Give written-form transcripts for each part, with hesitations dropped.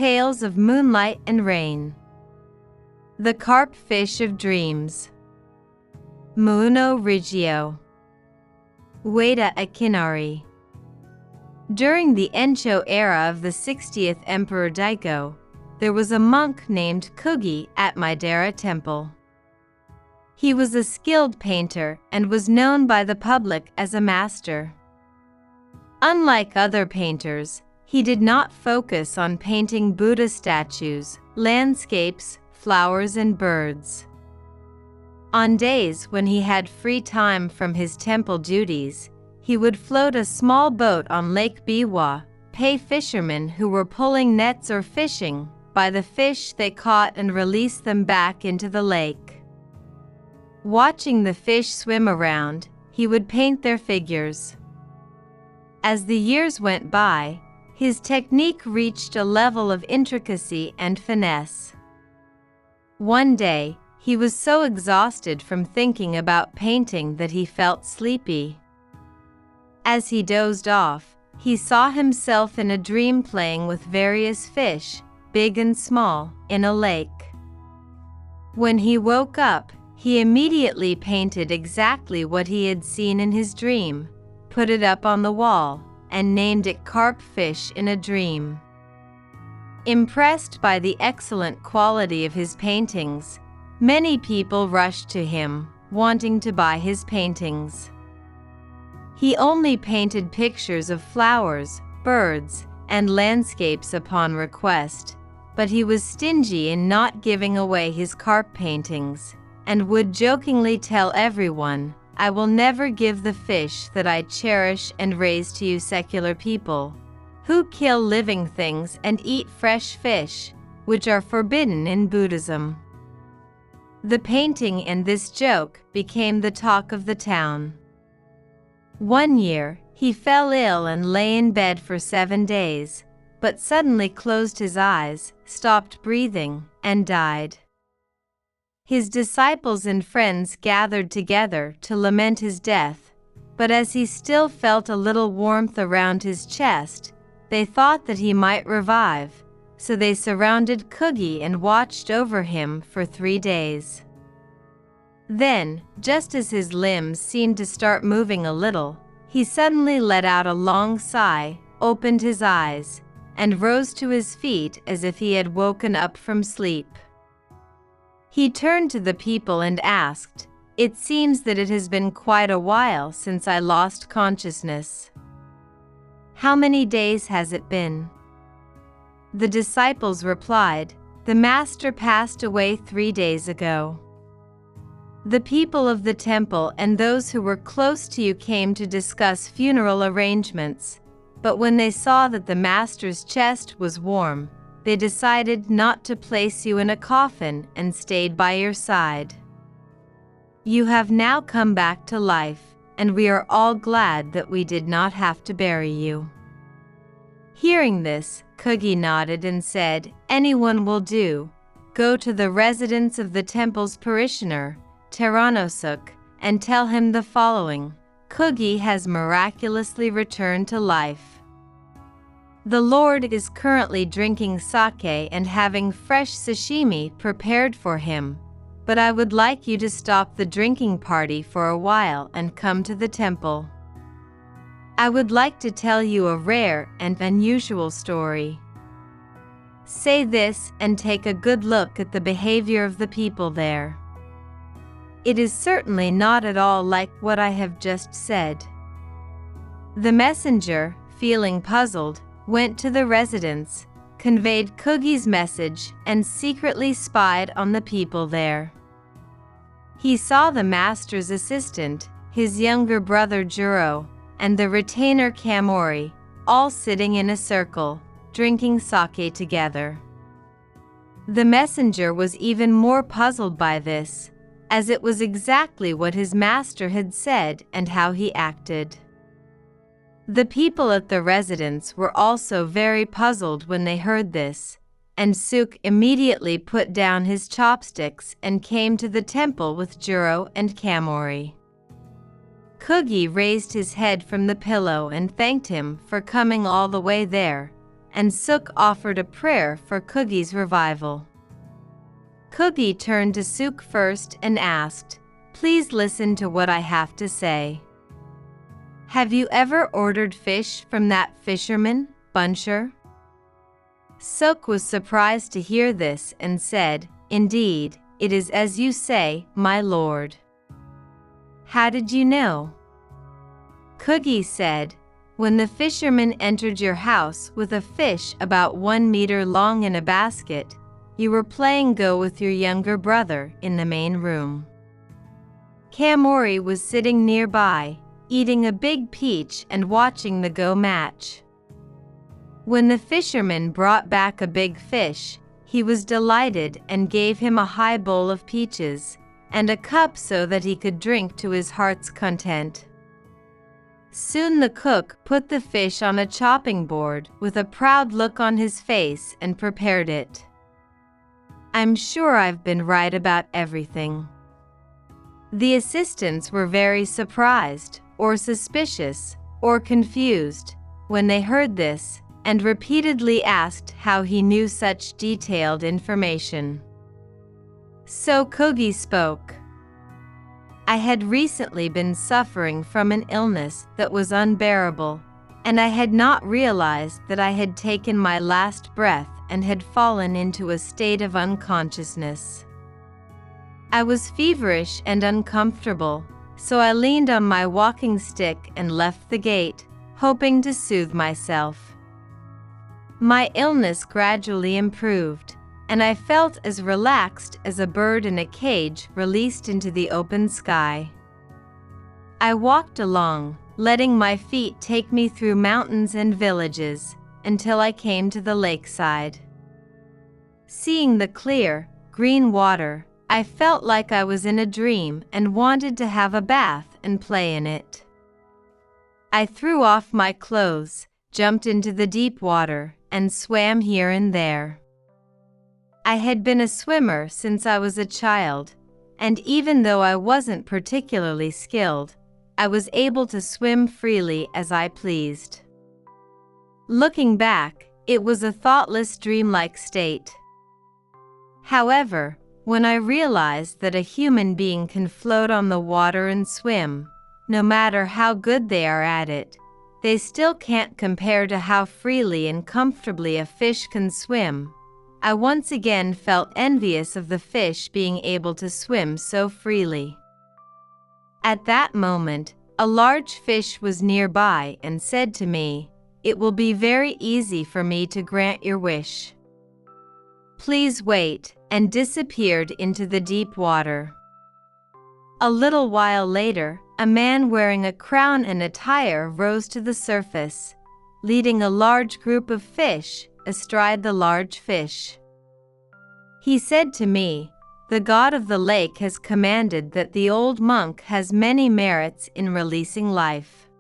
Tales of Moonlight and Rain. The Carp Fish of Dreams. Muounorigyo. Ueda Akinari. During the Enchō era of the 60th Emperor Daigo, there was a monk named Kogi at Miidera Temple. He was a skilled painter and was known by the public as a master. Unlike other painters, he did not focus on painting Buddha statues, landscapes, flowers, and birds. On days when he had free time from his temple duties, he would float a small boat on Lake Biwa, pay fishermen who were pulling nets or fishing by the fish they caught and release them back into the lake. Watching the fish swim around, he would paint their figures. As the years went by, his technique reached a level of intricacy and finesse. One day, he was so exhausted from thinking about painting that he felt sleepy. As he dozed off, he saw himself in a dream playing with various fish, big and small, in a lake. When he woke up, he immediately painted exactly what he had seen in his dream, put it up on the wall, and named it Carp Fish in a Dream. Impressed by the excellent quality of his paintings, many people rushed to him, wanting to buy his paintings. He only painted pictures of flowers, birds, and landscapes upon request, but he was stingy in not giving away his carp paintings, and would jokingly tell everyone, "I will never give the fish that I cherish and raise to you secular people, who kill living things and eat fresh fish, which are forbidden in Buddhism." The painting and this joke became the talk of the town. One year, he fell ill and lay in bed for 7 days, but suddenly closed his eyes, stopped breathing, and died. His disciples and friends gathered together to lament his death, but as he still felt a little warmth around his chest, they thought that he might revive, so they surrounded Kogi and watched over him for 3 days. Then, just as his limbs seemed to start moving a little, he suddenly let out a long sigh, opened his eyes, and rose to his feet as if he had woken up from sleep. He turned to the people and asked, "It seems that it has been quite a while since I lost consciousness. How many days has it been?" The disciples replied, "The Master passed away 3 days ago." The people of the temple and those who were close to you came to discuss funeral arrangements, but when they saw that the Master's chest was warm, they decided not to place you in a coffin and stayed by your side. You have now come back to life, and we are all glad that we did not have to bury you." Hearing this, Kogi nodded and said, "Anyone will do. Go to the residence of the temple's parishioner, Teranosuk, and tell him the following: Kogi has miraculously returned to life. The Lord is currently drinking sake and having fresh sashimi prepared for him, but I would like you to stop the drinking party for a while and come to the temple. I would like to tell you a rare and unusual story." Say this and take a good look at the behavior of the people there. It is certainly not at all like what I have just said. The messenger, feeling puzzled, went to the residence, conveyed Kogi's message, and secretly spied on the people there. He saw the master's assistant, his younger brother Juro, and the retainer Kamori, all sitting in a circle, drinking sake together. The messenger was even more puzzled by this, as it was exactly what his master had said and how he acted. The people at the residence were also very puzzled when they heard this, and Suk immediately put down his chopsticks and came to the temple with Juro and Kamori. Kogi raised his head from the pillow and thanked him for coming all the way there, and Suk offered a prayer for Kogi's revival. Kogi turned to Suk first and asked, "Please listen to what I have to say. Have you ever ordered fish from that fisherman, Buncher?" Suk was surprised to hear this and said, "Indeed, it is as you say, my lord." "How did you know?" Kogi said, "When the fisherman entered your house with a fish about 1 meter long in a basket, you were playing Go with your younger brother in the main room. Kamori was sitting nearby, eating a big peach and watching the Go match. When the fisherman brought back a big fish, he was delighted and gave him a high bowl of peaches, and a cup so that he could drink to his heart's content. Soon the cook put the fish on a chopping board with a proud look on his face and prepared it. I'm sure I've been right about everything." The assistants were very surprised, or suspicious, or confused, when they heard this, and repeatedly asked how he knew such detailed information. So Kogi spoke. "I had recently been suffering from an illness that was unbearable, and I had not realized that I had taken my last breath and had fallen into a state of unconsciousness. I was feverish and uncomfortable, so I leaned on my walking stick and left the gate, hoping to soothe myself. My illness gradually improved, and I felt as relaxed as a bird in a cage released into the open sky. I walked along, letting my feet take me through mountains and villages, until I came to the lakeside. Seeing the clear, green water, I felt like I was in a dream and wanted to have a bath and play in it. I threw off my clothes, jumped into the deep water, and swam here and there. I had been a swimmer since I was a child, and even though I wasn't particularly skilled, I was able to swim freely as I pleased. Looking back, it was a thoughtless dreamlike state. However, when I realized that a human being can float on the water and swim, no matter how good they are at it, they still can't compare to how freely and comfortably a fish can swim. I once again felt envious of the fish being able to swim so freely. At that moment, a large fish was nearby and said to me, "It will be very easy for me to grant your wish. Please wait," and disappeared into the deep water. A little while later, a man wearing a crown and attire rose to the surface, leading a large group of fish astride the large fish. He said to me, "The god of the lake has commanded that the old monk has many merits in releasing life.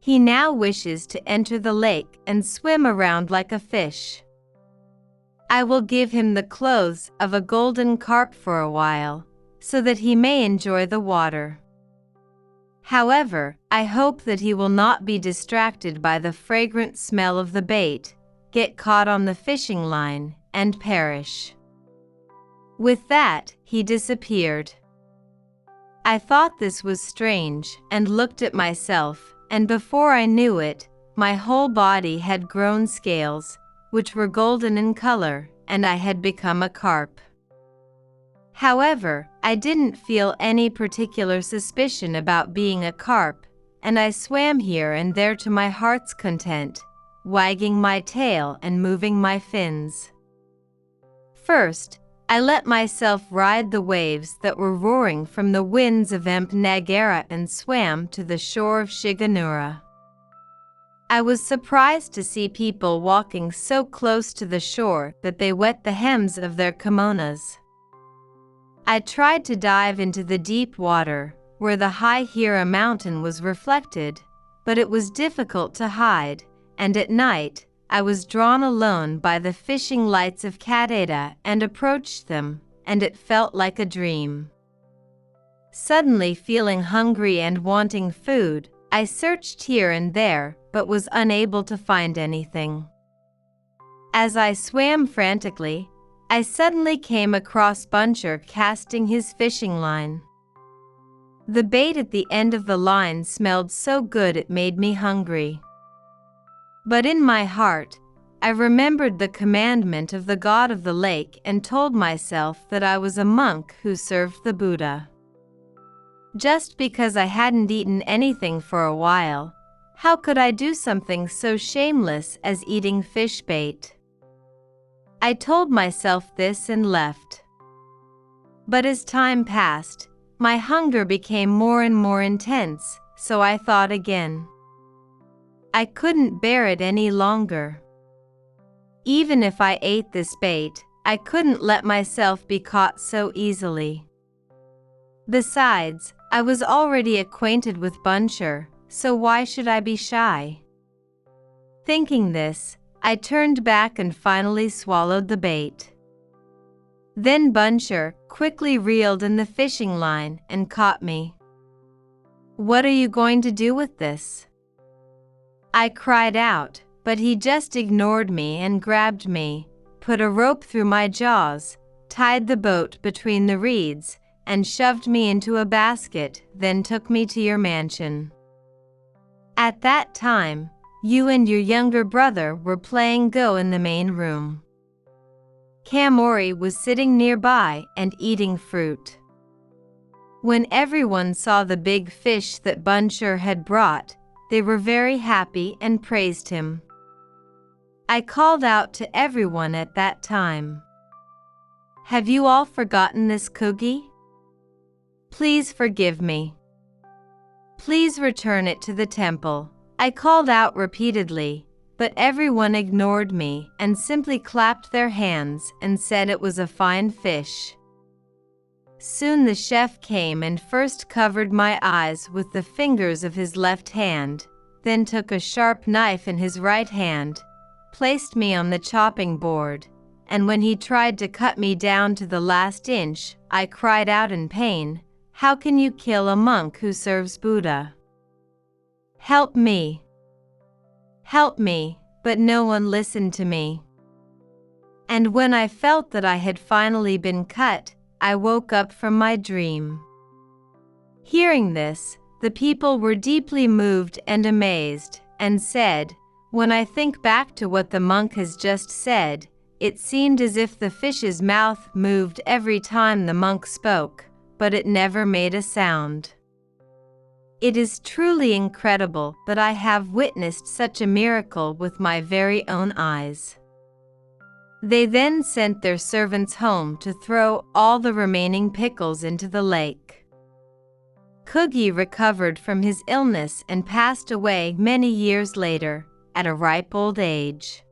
He now wishes to enter the lake and swim around like a fish. I will give him the clothes of a golden carp for a while, so that he may enjoy the water. However, I hope that he will not be distracted by the fragrant smell of the bait, get caught on the fishing line, and perish." With that, he disappeared. I thought this was strange and looked at myself, and before I knew it, my whole body had grown scales, which were golden in color, and I had become a carp. However, I didn't feel any particular suspicion about being a carp, and I swam here and there to my heart's content, wagging my tail and moving my fins. First, I let myself ride the waves that were roaring from the winds of Nagara and swam to the shore of Shiganura. I was surprised to see people walking so close to the shore that they wet the hems of their kimonos. I tried to dive into the deep water, where the high Hira mountain was reflected, but it was difficult to hide, and at night, I was drawn alone by the fishing lights of Kadeda and approached them, and it felt like a dream. Suddenly feeling hungry and wanting food, I searched here and there, but was unable to find anything. As I swam frantically, I suddenly came across Buncher casting his fishing line. The bait at the end of the line smelled so good it made me hungry. But in my heart, I remembered the commandment of the god of the lake and told myself that I was a monk who served the Buddha. Just because I hadn't eaten anything for a while, how could I do something so shameless as eating fish bait? I told myself this and left. But as time passed, my hunger became more and more intense, so I thought again. I couldn't bear it any longer. Even if I ate this bait, I couldn't let myself be caught so easily. Besides, I was already acquainted with Buncher, so why should I be shy? Thinking this, I turned back and finally swallowed the bait. Then Buncher quickly reeled in the fishing line and caught me. "What are you going to do with this?" I cried out, but he just ignored me and grabbed me, put a rope through my jaws, tied the boat between the reeds, and shoved me into a basket, then took me to your mansion. At that time, you and your younger brother were playing Go in the main room. Kamori was sitting nearby and eating fruit. When everyone saw the big fish that Buncher had brought, they were very happy and praised him. I called out to everyone at that time. "Have you all forgotten this Kogi? Please forgive me. Please return it to the temple." I called out repeatedly, but everyone ignored me and simply clapped their hands and said it was a fine fish. Soon the chef came and first covered my eyes with the fingers of his left hand, then took a sharp knife in his right hand, placed me on the chopping board, and when he tried to cut me down to the last inch, I cried out in pain, "How can you kill a monk who serves Buddha? Help me! Help me!" But no one listened to me. And when I felt that I had finally been cut, I woke up from my dream. Hearing this, the people were deeply moved and amazed, and said, "When I think back to what the monk has just said, it seemed as if the fish's mouth moved every time the monk spoke, but it never made a sound. It is truly incredible that I have witnessed such a miracle with my very own eyes." They then sent their servants home to throw all the remaining pickles into the lake. Kogi recovered from his illness and passed away many years later, at a ripe old age.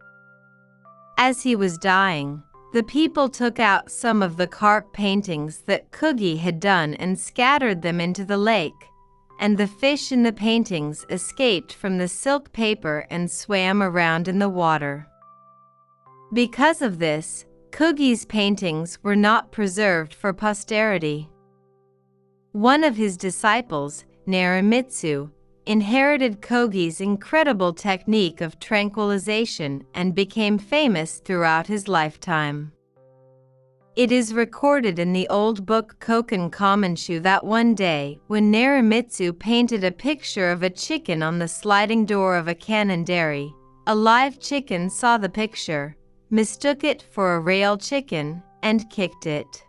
As he was dying, the people took out some of the carp paintings that Kogi had done and scattered them into the lake, and the fish in the paintings escaped from the silk paper and swam around in the water. Because of this, Kogi's paintings were not preserved for posterity. One of his disciples, Narimitsu, inherited Kogi's incredible technique of tranquilization and became famous throughout his lifetime. It is recorded in the old book Koken Kamenshu that one day, when Narimitsu painted a picture of a chicken on the sliding door of a canondery, a live chicken saw the picture, mistook it for a real chicken, and kicked it.